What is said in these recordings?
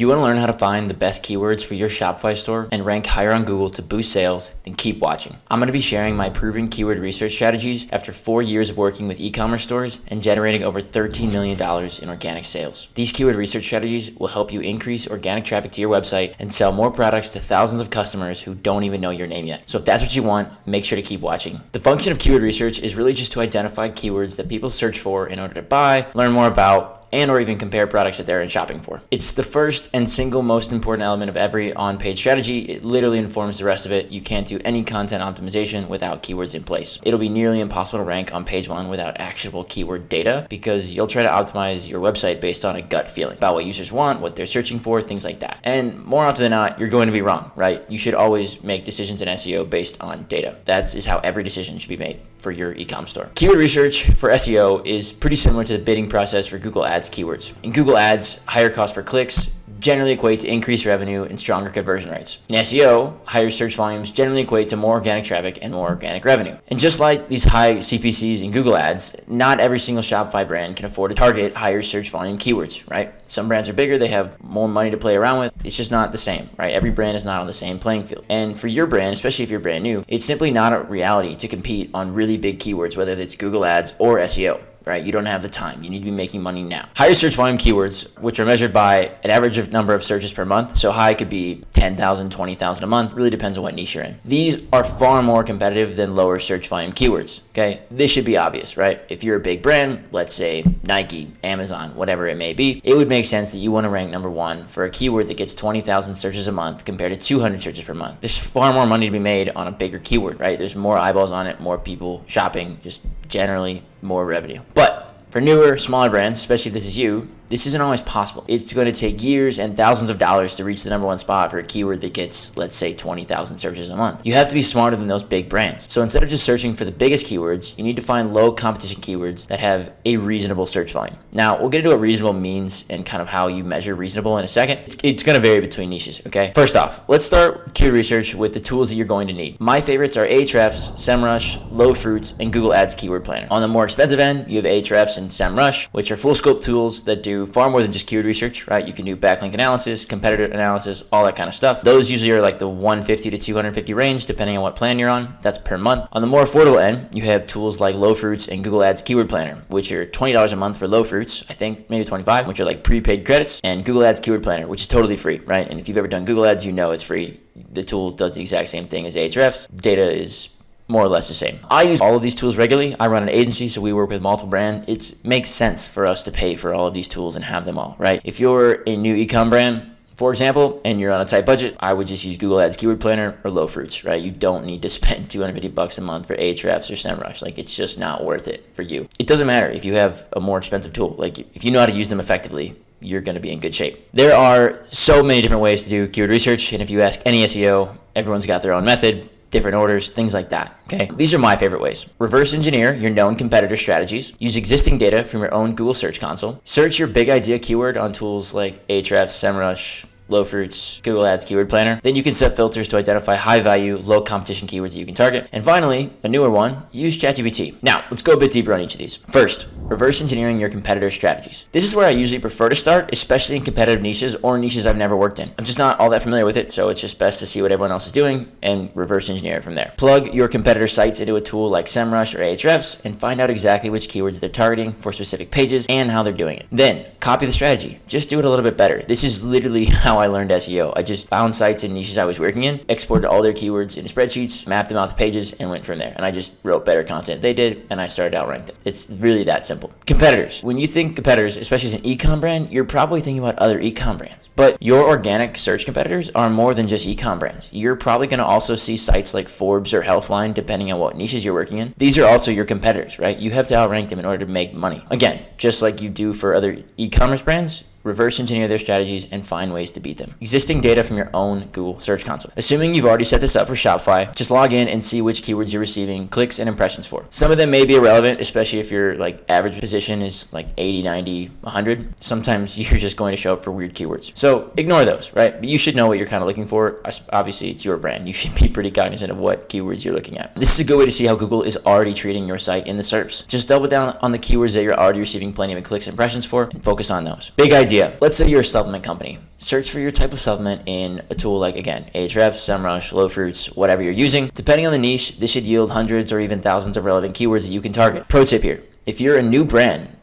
you want to learn how to find the best keywords for your Shopify store and rank higher on Google to boost sales, then keep watching. I'm going to be sharing my proven keyword research strategies after 4 years of working with e-commerce stores and generating over $13 million in organic sales. These keyword research strategies will help you increase organic traffic to your website and sell more products to thousands of customers who don't even know your name yet. So if that's what you want, make sure to keep watching. The function of keyword research is really just to identify keywords that people search for in order to buy, learn more about, and or even compare products that they're in shopping for. It's the first and single most important element of every on-page strategy. It literally informs the rest of it. You can't do any content optimization without keywords in place. It'll be nearly impossible to rank on page 1 without actionable keyword data because you'll try to optimize your website based on a gut feeling about what users want, what they're searching for, things like that. And more often than not, you're going to be wrong, right? You should always make decisions in SEO based on data. That is how every decision should be made for your e-com store. Keyword research for SEO is pretty similar to the bidding process for Google Ads keywords. In Google Ads, higher cost per clicks generally equate to increased revenue and stronger conversion rates. In SEO, higher search volumes generally equate to more organic traffic and more organic revenue. And just like these high CPCs in Google Ads, not every single Shopify brand can afford to target higher search volume keywords, right? Some brands are bigger, they have more money to play around with. It's just not the same, right? Every brand is not on the same playing field. And for your brand, especially if you're brand new, it's simply not a reality to compete on really big keywords, whether it's Google Ads or SEO. Right? You don't have the time. You need to be making money now. Higher search volume keywords, which are measured by an average of number of searches per month. So high could be 10,000, 20,000 a month. Really depends on what niche you're in. These are far more competitive than lower search volume keywords. Okay? This should be obvious, right? If you're a big brand, let's say Nike, Amazon, whatever it may be, it would make sense that you want to rank number 1 for a keyword that gets 20,000 searches a month compared to 200 searches per month. There's far more money to be made on a bigger keyword, right? There's more eyeballs on it, more people shopping, just generally more revenue. But for newer, smaller brands, especially if this is you, this isn't always possible. It's going to take years and thousands of dollars to reach the number 1 spot for a keyword that gets, let's say, 20,000 searches a month. You have to be smarter than those big brands. So instead of just searching for the biggest keywords, you need to find low competition keywords that have a reasonable search volume. Now, we'll get into what reasonable means and kind of how you measure reasonable in a second. It's going to vary between niches, okay? First off, let's start keyword research with the tools that you're going to need. My favorites are AHFS, SEMrush, Low Fruits, and Google Ads Keyword Planner. On the more expensive end, you have AHFS and SEMrush, which are full scope tools that do far more than just keyword research, right? You can do backlink analysis, competitor analysis, all that kind of stuff. Those usually are like the 150 to 250 range, depending on what plan you're on. That's per month. On the more affordable end, you have tools like Low Fruits and Google Ads Keyword Planner, which are $20 a month for Low Fruits, I think maybe 25, which are like prepaid credits, and Google Ads Keyword Planner, which is totally free, right? And if you've ever done Google Ads, you know it's free. The tool does the exact same thing as Ahrefs. Data is more or less the same. I use all of these tools regularly. I run an agency, so we work with multiple brands. It makes sense for us to pay for all of these tools and have them all, right? If you're a new e-com brand, for example, and you're on a tight budget, I would just use Google Ads Keyword Planner or Low Fruits, right? You don't need to spend $250 a month for Ahrefs or SEMrush. Like, it's just not worth it for you. It doesn't matter if you have a more expensive tool. Like, if you know how to use them effectively, you're going to be in good shape. There are so many different ways to do keyword research, and if you ask any SEO, everyone's got their own method, different orders, things like that, okay? These are my favorite ways. Reverse engineer your known competitor strategies. Use existing data from your own Google Search Console. Search your big idea keyword on tools like Ahrefs, SEMrush, Low Fruits, Google Ads Keyword Planner. Then you can set filters to identify high value, low competition keywords that you can target. And finally, a newer one, use ChatGPT. Now, let's go a bit deeper on each of these. First, reverse engineering your competitor strategies. This is where I usually prefer to start, especially in competitive niches or niches I've never worked in. I'm just not all that familiar with it, so it's just best to see what everyone else is doing and reverse engineer it from there. Plug your competitor sites into a tool like SEMrush or Ahrefs and find out exactly which keywords they're targeting for specific pages and how they're doing it. Then, copy the strategy. Just do it a little bit better. This is literally how I learned SEO. I just found sites in niches I was working in, exported all their keywords into spreadsheets, mapped them out to pages, and went from there. And I just wrote better content they did, and I started outranking them. It's really that simple. Competitors. When you think competitors, especially as an e-com brand, you're probably thinking about other e-com brands. But your organic search competitors are more than just e-com brands. You're probably going to also see sites like Forbes or Healthline, depending on what niches you're working in. These are also your competitors, right? You have to outrank them in order to make money. Again, just like you do for other e-commerce brands, reverse engineer their strategies and find ways to beat them. Existing data from your own Google Search Console. Assuming you've already set this up for Shopify, just log in and see which keywords you're receiving clicks and impressions for. Some of them may be irrelevant, especially if your average position is 80, 90, 100. Sometimes you're just going to show up for weird keywords. So ignore those, right? But you should know what you're kind of looking for. Obviously, it's your brand. You should be pretty cognizant of what keywords you're looking at. This is a good way to see how Google is already treating your site in the SERPs. Just double down on the keywords that you're already receiving plenty of clicks and impressions for and focus on those. Big idea idea. Let's say you're a supplement company. Search for your type of supplement in a tool like, again, AHFS, SEMrush, Low Fruits, whatever you're using. Depending on the niche, this should yield hundreds or even thousands of relevant keywords that you can target. Pro tip here. If you're a new brand,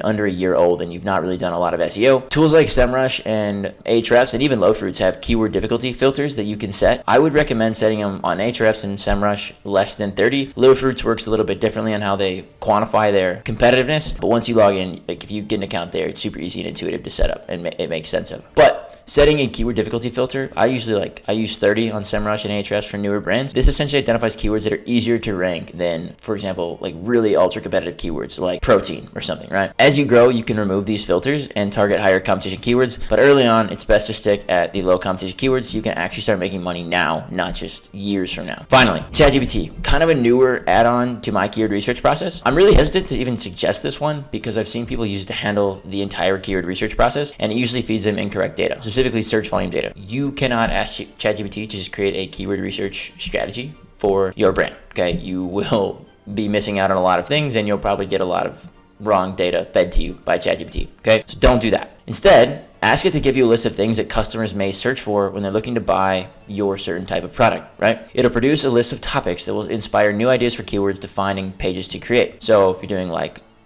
under a year old, and you've not really done a lot of SEO, tools like SEMrush and AHFS and even Low Fruits have keyword difficulty filters that you can set. I would recommend setting them on AHFS and SEMrush less than 30. Low Fruits works a little bit differently on how they quantify their competitiveness, but once you log in, if you get an account there, it's super easy and intuitive to set up, and it makes sense of. But setting a keyword difficulty filter, I use 30 on SEMrush and AHFS for newer brands. This essentially identifies keywords that are easier to rank than, for example, really ultra competitive keywords like protein or something, right? As you grow, you can remove these filters and target higher competition keywords, but early on, it's best to stick at the low competition keywords so you can actually start making money now, not just years from now. Finally, ChatGPT, kind of a newer add-on to my keyword research process. I'm really hesitant to even suggest this one because I've seen people use it to handle the entire keyword research process, and it usually feeds them incorrect data, specifically search volume data. You cannot ask ChatGPT to just create a keyword research strategy for your brand, okay? You will be missing out on a lot of things, and you'll probably get a lot of wrong data fed to you by ChatGPT, okay? So don't do that. Instead, ask it to give you a list of things that customers may search for when they're looking to buy your certain type of product, right? It'll produce a list of topics that will inspire new ideas for keywords, defining pages to create. So if you're doing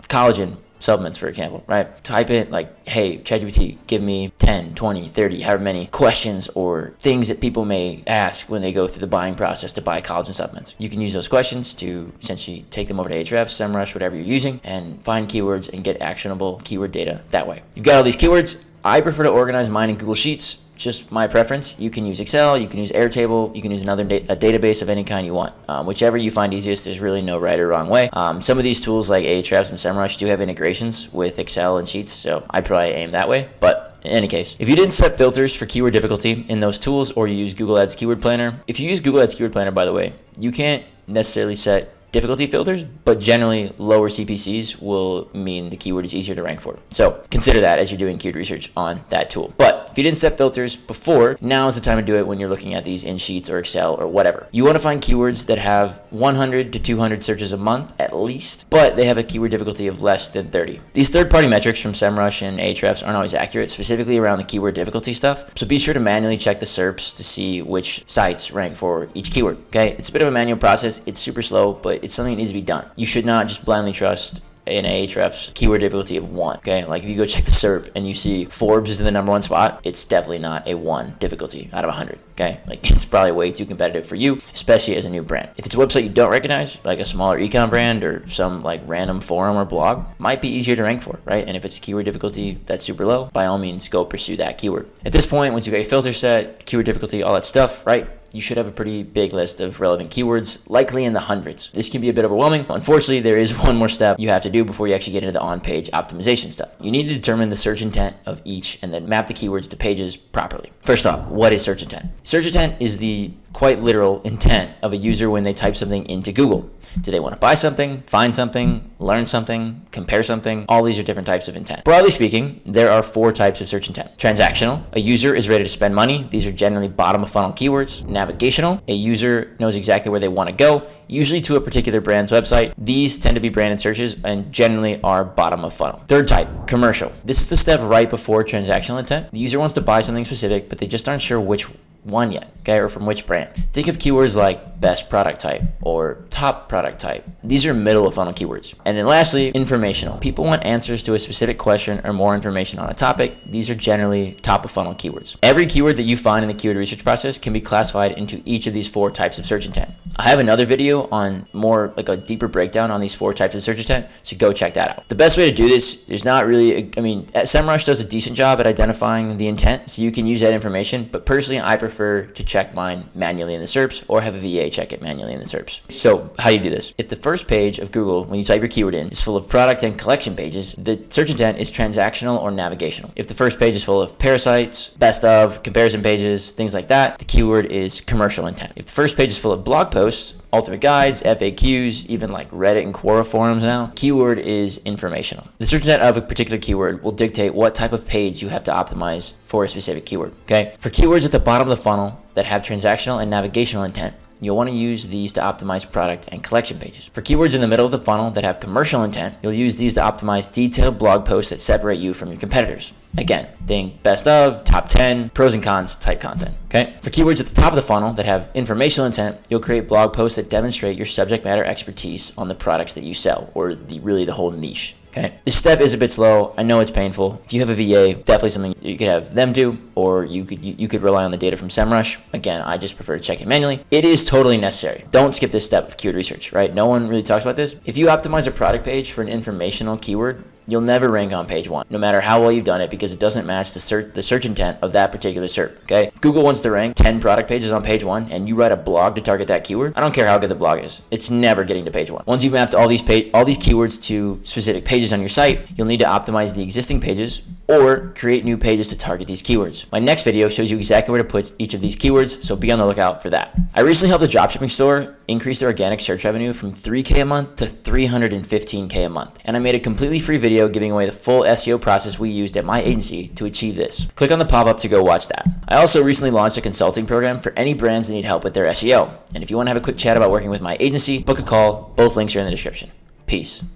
collagen supplements, for example, right? Type in hey, ChatGPT, give me 10, 20, 30, however many questions or things that people may ask when they go through the buying process to buy collagen supplements. You can use those questions to essentially take them over to Ahrefs, SEMrush, whatever you're using, and find keywords and get actionable keyword data that way. You've got all these keywords. I prefer to organize mine in Google Sheets. Just my preference. You can use Excel, you can use Airtable, you can use a database of any kind you want. Whichever you find easiest, there's really no right or wrong way. Some of these tools like Ahrefs and SEMrush do have integrations with Excel and Sheets, so I'd probably aim that way. But in any case, if you didn't set filters for keyword difficulty in those tools, or you use Google Ads Keyword Planner, if you use Google Ads Keyword Planner, by the way, you can't necessarily set difficulty filters, but generally lower CPCs will mean the keyword is easier to rank for. So consider that as you're doing keyword research on that tool. But if you didn't set filters before, now is the time to do it when you're looking at these in Sheets or Excel or whatever. You want to find keywords that have 100 to 200 searches a month at least, but they have a keyword difficulty of less than 30. These third-party metrics from SEMrush and Ahrefs aren't always accurate, specifically around the keyword difficulty stuff. So be sure to manually check the SERPs to see which sites rank for each keyword, okay? It's a bit of a manual process. It's super slow, but it's something that needs to be done. You should not just blindly trust an Ahrefs keyword difficulty of 1, okay? If you go check the SERP and you see Forbes is in the number 1 spot, it's definitely not a 1 difficulty out of 100, okay? It's probably way too competitive for you, especially as a new brand. If it's a website you don't recognize, like a smaller ecom brand or some random forum or blog, might be easier to rank for, right? And if it's a keyword difficulty that's super low, by all means, go pursue that keyword. At this point, once you've got your filter set, keyword difficulty, all that stuff, right? You should have a pretty big list of relevant keywords, likely in the hundreds. This can be a bit overwhelming. Unfortunately, there is one more step you have to do before you actually get into the on-page optimization stuff. You need to determine the search intent of each and then map the keywords to pages properly. First off, what is search intent? Search intent is the quite literal intent of a user when they type something into Google. Do they want to buy something, find something, learn something, compare something? All these are different types of intent. Broadly speaking, there are 4 types of search intent. Transactional, a user is ready to spend money. These are generally bottom of funnel keywords. Navigational, a user knows exactly where they want to go, usually to a particular brand's website. These tend to be branded searches and generally are bottom of funnel. Third type, commercial. This is the step right before transactional intent. The user wants to buy something specific, but they just aren't sure which one yet, okay, or from which brand. Think of keywords like best product type or top product type. These are middle of funnel keywords. And then lastly, informational. People want answers to a specific question or more information on a topic. These are generally top of funnel keywords. Every keyword that you find in the keyword research process can be classified into each of these 4 types of search intent. I have another video on more a deeper breakdown on these 4 types of search intent, so go check that out. The best way to do this, there's not really, SEMrush does a decent job at identifying the intent, so you can use that information, but personally, I prefer to check mine manually in the SERPs or have a VA check it manually in the SERPs. So how do you do this? If the first page of Google, when you type your keyword in, is full of product and collection pages, the search intent is transactional or navigational. If the first page is full of parasites, best of, comparison pages, things like that, the keyword is commercial intent. If the first page is full of blog posts, ultimate guides, FAQs, even Reddit and Quora forums now, keyword is informational. The search intent of a particular keyword will dictate what type of page you have to optimize for a specific keyword, okay? For keywords at the bottom of the funnel that have transactional and navigational intent, you'll want to use these to optimize product and collection pages. For keywords in the middle of the funnel that have commercial intent, you'll use these to optimize detailed blog posts that separate you from your competitors. Again, think best of, top 10, pros and cons type content, okay? For keywords at the top of the funnel that have informational intent, you'll create blog posts that demonstrate your subject matter expertise on the products that you sell, or really the whole niche. Okay. This step is a bit slow. I know it's painful. If you have a VA, definitely something you could have them do, or you could rely on the data from SEMrush. Again, I just prefer to check it manually. It is totally necessary. Don't skip this step of keyword research, right? No one really talks about this. If you optimize a product page for an informational keyword, you'll never rank on page 1, no matter how well you've done it, because it doesn't match the search intent of that particular SERP, okay? If Google wants to rank 10 product pages on page 1 and you write a blog to target that keyword, I don't care how good the blog is. It's never getting to page 1. Once you've mapped all these keywords to specific pages on your site, you'll need to optimize the existing pages or create new pages to target these keywords. My next video shows you exactly where to put each of these keywords, so be on the lookout for that. I recently helped a dropshipping store increase their organic search revenue from $3K a month to $315K a month. And I made a completely free video giving away the full SEO process we used at my agency to achieve this. Click on the pop-up to go watch that. I also recently launched a consulting program for any brands that need help with their SEO. And if you want to have a quick chat about working with my agency, book a call. Both links are in the description. Peace.